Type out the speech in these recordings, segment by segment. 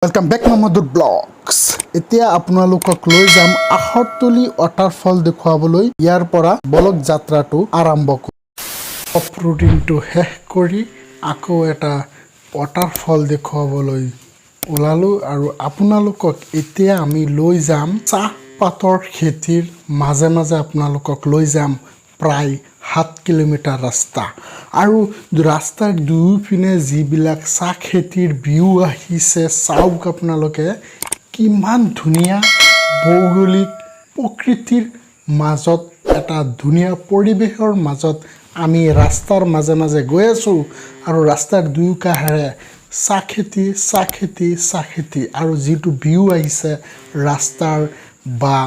Welcome back Mahmadur Vlogs. এতিয়া আপোনালোকক লৈ যাম আহতলি ওয়াটাৰফল দেখুৱাবলৈ ইয়াৰ পৰা বলক যাত্ৰাটো আৰম্ভ কৰোঁ। অপৰুটিনটো শেষ কৰি আকৌ এটা ওয়াটাৰফল দেখুৱাবলৈ ওলালো আৰু আপোনালোকক এতিয়া আমি লৈ যাম চাহপাতৰ খেতিৰ মাজে মাজে আপোনালোকক লৈ যাম প্ৰায় 7 কিলোমিটাৰ ৰাস্তা আৰু ৰাস্তাৰ দুইপিনে যিবিলাক চাহ খেতিৰ ভিউ আহিছে চাওক আপোনালোকে কিমান ধুনীয়া ভৌগোলিক প্ৰকৃতিৰ মাজত এটা ধুনীয়া পৰিবেশৰ মাজত আমি ৰাস্তাৰ মাজে মাজে গৈ আছো আৰু ৰাস্তাৰ দুয়োকাষেৰে চাহ খেতি আৰু যিটো ভিউ আহিছে ৰাস্তাৰ বা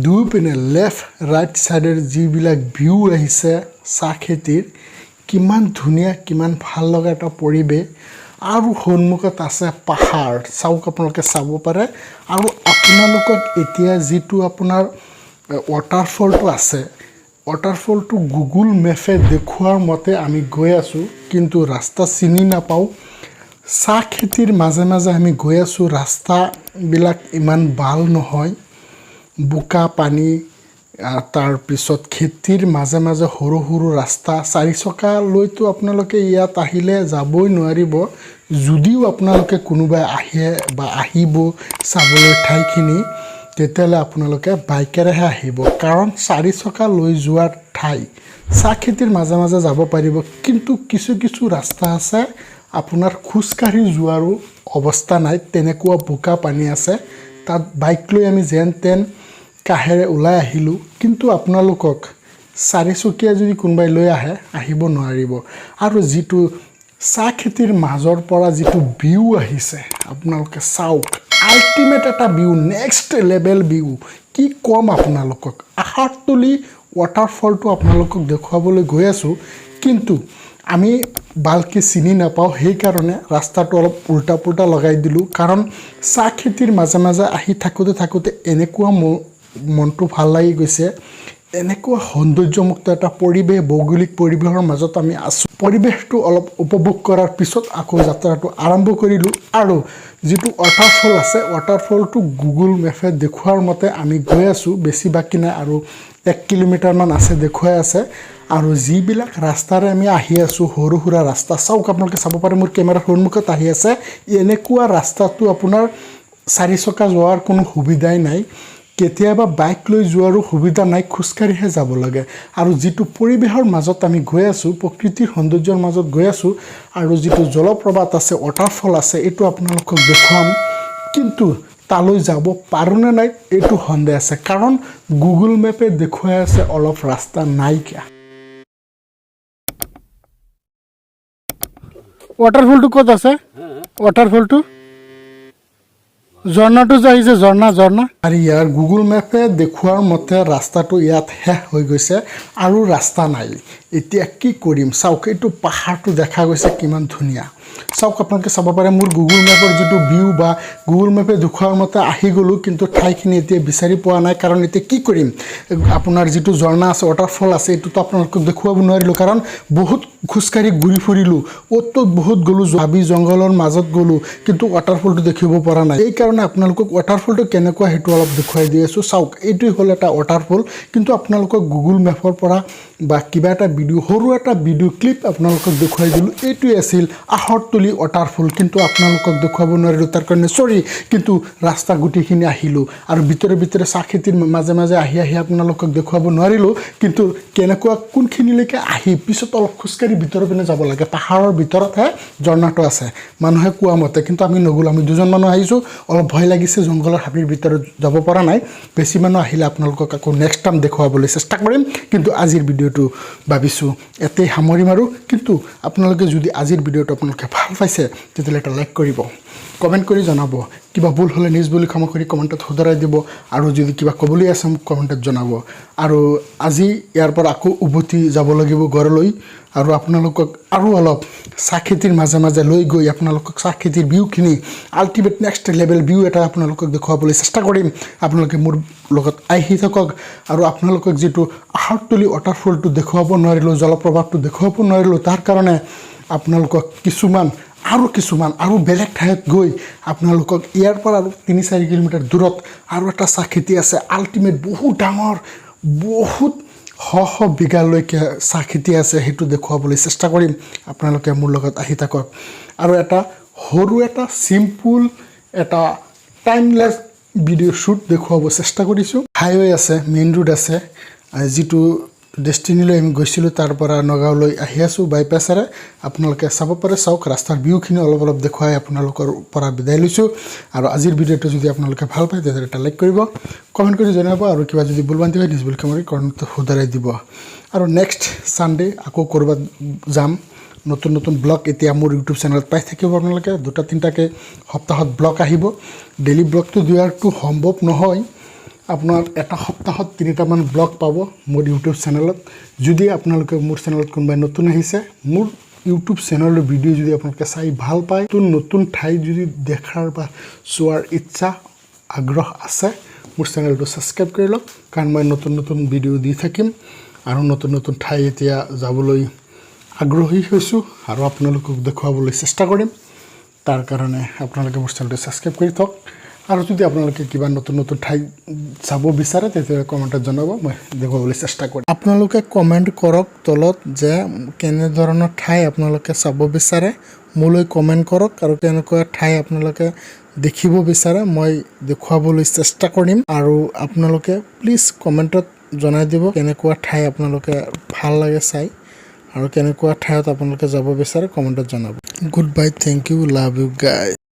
দুইপিনে লেফট ৰাইট সাইডৰ যিবিলাক ভিউ আহিছে চাহ খেতিৰ কিমান ধুনীয়া কিমান ভাল লগা এটা পৰিবেশ আৰু সন্মুখত আছে পাহাৰ চাওক আপোনালোকে চাব পাৰে আৰু আপোনালোকক এতিয়া যিটো আপোনাৰ ওয়াটাৰফলটো আছে ওয়াটাৰফলটো গুগল মেপে দেখুৱাৰ মতে আমি গৈ আছো কিন্তু ৰাস্তা চিনি নাপাও চাহ খেতিৰ মাজে মাজে আমি গৈ আছো ৰাস্তাবিলাক ইমান ভাল নহয় বুকা পানী তাৰ পিছত খেতিৰ মাজে মাজে সৰু সৰু ৰাস্তা চাৰি চকা লৈতো আপোনালোকে ইয়াত আহিলে যাবই নোৱাৰিব যদিও আপোনালোকে কোনোবা আহে বা আহিব চাবলৈ ঠাইখিনি তেতিয়ালে আপোনালোকে বাইকেৰেহে আহিব কাৰণ চাৰি চকা লৈ যোৱাৰ ঠাই চাহ খেতিৰ মাজে মাজে যাব পাৰিব কিন্তু কিছু ৰাস্তা আছে আপোনাৰ খুজকাঢ়ি যোৱাৰো অৱস্থা নাই তেনেকুৱা বুকা পানী আছে তাত বাইক লৈ আমি যেন তেন কাহেৰে ওলাই আহিলো কিন্তু আপোনালোকক চাৰিচকীয়া যদি কোনবাই লৈ আহে আহিব নোৱাৰিব আৰু যিটো চাহ খেতিৰ মাজৰ পৰা যিটো ভিউ আহিছে আপোনালোকে চাওক আল্টিমেট এটা ভিউ নেক্সট লেভেল ভিউ কি কম আপোনালোকক আহতলি ওয়াটারফলটো আপোনালোকক দেখুৱাবলৈ গৈ আছো কিন্তু আমি ভালকে চিনি নাপাও সেই কাৰণে ৰাস্তাটো অলপ উল্টা পুল্টা লগাই দিলো কাৰণ চাহ খেতিৰ মাজে মাজে আহি থাকোতে এনেকুৱা মনটো ভাল লাগি গৈছে এনেকুৱা সৌন্দৰ্যমুক্ত এটা পৰিবেশ ভৌগোলিক পৰিবেশৰ মাজত আমি আছো পৰিবেশটো অলপ উপভোগ কৰাৰ পিছত আকৌ যাত্ৰাটো আৰম্ভ কৰিলো আৰু যেটো ওয়াটাৰফল আছে ওয়াটাৰফলটো গুগল মেপে দেখুৱাৰ মতে আমি গৈ আছো বেছি বাকি নাই আৰু 1 কিলোমিটাৰ মান আছে দেখুৱাই আছে আৰু যিবিলাক ৰাস্তাৰে আমি আহি আছো সৰু সুৰা ৰাস্তা চাওক আপোনালোকে চাব পাৰে মোৰ কেমেৰাৰ সন্মুখত আহি আছে এনেকুৱা ৰাস্তাটো আপোনাৰ চাৰি চকা যোৱাৰ কোনো সুবিধাই নাই কেতিয়াবা বাইক লৈ যোৱাৰো সুবিধা নাই খুজকাঢ়িহে যাব লাগে আৰু যিটো পৰিবেশৰ মাজত আমি গৈ আছো প্ৰকৃতিৰ সৌন্দৰ্যৰ মাজত গৈ আছো আৰু যিটো জলপ্ৰপাত আছে ওয়াটাৰফল আছে এটো আপোনালোকক দেখুৱাম কিন্তু তালৈ যাব পাৰোনে নাই এটো সন্দেহ আছে কাৰণ গুগল মেপে দেখুৱাই আছে অলপ ৰাস্তা নাইকিয়া ওয়াটাৰফলটো ক'ত আছে ওয়াটাৰফলটো ঝৰ্ণাটো যাইছে ঝৰ্ণা আৰু ইয়াৰ গুগল মেপে দেখুৱাৰ মতে ৰাস্তাটো ইয়াত শেষ হৈ গৈছে আৰু ৰাস্তা নাই এতিয়া কি কৰিম চাওক এইটো পাহাৰটো দেখা গৈছে কিমান ধুনীয়া চাওক আপোনালোকে চাব পাৰে মোৰ গুগল মেপৰ যিটো ভিউ বা গুগল মেপে দেখুৱাৰ মতে আহি গলো কিন্তু ঠাইখিনি এতিয়া বিচাৰি পোৱা নাই কাৰণ এতিয়া কি কৰিম আপোনাৰ যিটো ঝৰ্ণা আছে ওয়াটাৰফল আছে এটো তো আপোনালোকক দেখুৱাব নোৱাৰিলো কাৰণ বহুত খুজকাঢ়ি ঘূৰি ফুৰিলো ওতো বহুত গলো হাবি জংগলৰ মাজত গলো কিন্তু ওয়াটাৰফলটো দেখিব পৰা নাই এই কাৰণে আপোনালোকক ওয়াটাৰফলটো কেনেকুৱা হেতু অলপ দেখুৱাই দি আছো চাওক এইটো হ'ল এটা ওয়াটাৰফল কিন্তু আপোনালোকক গুগল মেপৰ পৰা বা কিবা এটা ভিডিও সৰু এটা ভিডিও ক্লিপ আপোনালোকক দেখুৱাই দিলো এইটো আছিল আহতলি ওয়াটাৰফল কিন্তু আপোনালোকক দেখুৱাব নোৱাৰিলো তাৰ কাৰণে সৰি কিন্তু ৰাস্তা গুটিখিনি আহিলো আৰু ভিতৰে চাহ খেতিৰ মাজে মাজে আহি আপোনালোকক দেখুৱাব নোৱাৰিলো কিন্তু কেনেকুৱা কোনখিনিলৈকে আহি পিছত অলপ খুজকাঢ়ি ভিতৰৰ পিনে যাব লাগে পাহাৰৰ ভিতৰতহে ঝৰ্ণাটো আছে মানুহে কোৱা মতে কিন্তু আমি নগলো আমি দুজন মানুহ আহিছো অলপ ভয় লাগিছে জংগলৰ হাবিৰ ভিতৰত যাব পৰা নাই বেছি মানুহ আহিলে আপোনালোকক আকৌ নেক্সট টাইম দেখুৱাবলৈ চেষ্টা কৰিম কিন্তু আজিৰ ভিডিওটো ভাবিছো এতে সামৰি মাৰো কিন্তু আপোনালোকে যদি আজিৰ ভিডিওটো আপোনালোকে ভাল পাইছে তেতিয়ালে এটা লাইক কৰিব কমেন্ট কৰি জনাব কিবা ভুল হলে নিজ বুলি ক্ষমা কৰি কমেন্টত শুধৰাই দিব আৰু যদি কিবা কবলৈ আছে মোক কমেন্টত জনাব আৰু আজি ইয়াৰ পৰা আকৌ উভতি যাব লাগিব ঘৰলৈ আৰু আপোনালোকক আৰু অলপ চাহ খেতিৰ মাজে মাজে লৈ গৈ আপোনালোকক চাহ খেতিৰ ভিউখিনি আল্টিমেট নেক্সট লেভেল ভিউ এটা আপোনালোকক দেখুৱাবলৈ চেষ্টা কৰিম আপোনালোকে মোৰ লগত আহি থাকক আৰু আপোনালোকক যেটো আহতলি ওয়াটাৰফলটো দেখুৱাব নোৱাৰিলো জলপ্ৰপাতটো দেখুৱাব নোৱাৰিলো তাৰ কাৰণে আপোনালোকক কিছুমান আৰু কিছুমান আৰু বেলেগ ঠাইত গৈ আপোনালোকক ইয়াৰ পৰা আৰু 3-4 কিলোমিটাৰ দূৰত আৰু এটা চাহ খেতি আছে আল্টিমেট বহুত ডাঙৰ বহুত শ বিঘালৈকে চাহ খেতি আছে সেইটো দেখুৱাবলৈ চেষ্টা কৰিম আপোনালোকে মোৰ লগত আহি থাকক আৰু এটা সৰু এটা সিম্পল এটা টাইমলেছ ভিডিও শুট দেখুৱাব চেষ্টা কৰিছো হাইৱে আছে মেইন ৰোড আছে যেটো ডেষ্টিনিলৈ আমি গৈছিলোঁ তাৰ পৰা নগাঁওলৈ আহি আছো বাইপাছেৰে আপোনালোকে চাব পাৰে চাওক ৰাস্তাৰ ভিউখিনি অলপ দেখুৱাই আপোনালোকৰ পৰা বিদায় লৈছো আৰু আজিৰ ভিডিওটো যদি আপোনালোকে ভাল পায় তেন্তে এটা লাইক কৰিব কমেন্ট কৰি জনাব আৰু কিবা যদি ভুলভ্ৰান্তি হয় নিজ ভুলকে কমেন্টত শুধৰাই দিব আৰু নেক্সট সানডে আকৌ কৰবাত যাম নতুন ব্লগ এতিয়া মোৰ ইউটিউব চেনেলত পাই থাকিব আপোনালোকে 2-3টাকে সপ্তাহত ব্লগ আহিব ডেইলি ব্লগটো দিয়াটো সম্ভৱ নহয় আপোনাৰ এটা সপ্তাহত 3টামান ব্লগ পাব মোৰ ইউটিউব চেনেলত যদি আপোনালোকে মোৰ চেনেলত কোনবাই নতুন আহিছে মোৰ ইউটিউব চেনেলৰ ভিডিও যদি আপোনালোকে চাই ভাল পায় তো নতুন ঠাই যদি দেখাৰ বা চোৱাৰ ইচ্ছা আগ্ৰহ আছে মোৰ চেনেলটো সাবস্ক্ৰাইব কৰি লওক কাৰণ মই নতুন ভিডিও দি থাকিম আৰু নতুন ঠাই এতিয়া যাবলৈ আগ্ৰহী হৈছো আৰু আপোনালোকক দেখুৱাবলৈ চেষ্টা কৰিম তাৰ কাৰণে আপোনালোকে মোৰ চেনেলটো সাবস্ক্ৰাইব কৰি থওক আৰু যদি আপোনালোকে কিবা নতুন ঠাই চাব বিচাৰে তেতিয়া কমেন্টত জনাব মই দেখুৱাবলৈ চেষ্টা কৰিম আপোনালোকে কমেন্ট কৰক তলত যে কেনে ধৰণৰ ঠাই আপোনালোকে চাব বিচাৰে মোলৈ কমেন্ট কৰক আৰু কেনেকুৱা ঠাই আপোনালোকে দেখিব বিচাৰে মই দেখুৱাবলৈ চেষ্টা কৰিম আৰু আপোনালোকে প্লিজ কমেন্টত জনাই দিব কেনেকুৱা ঠাই আপোনালোকে ভাল লাগে চাই আৰু কেনেকুৱা ঠাইত আপোনালোকে যাব বিচাৰে কমেন্টত জনাব good bye thank you love you guys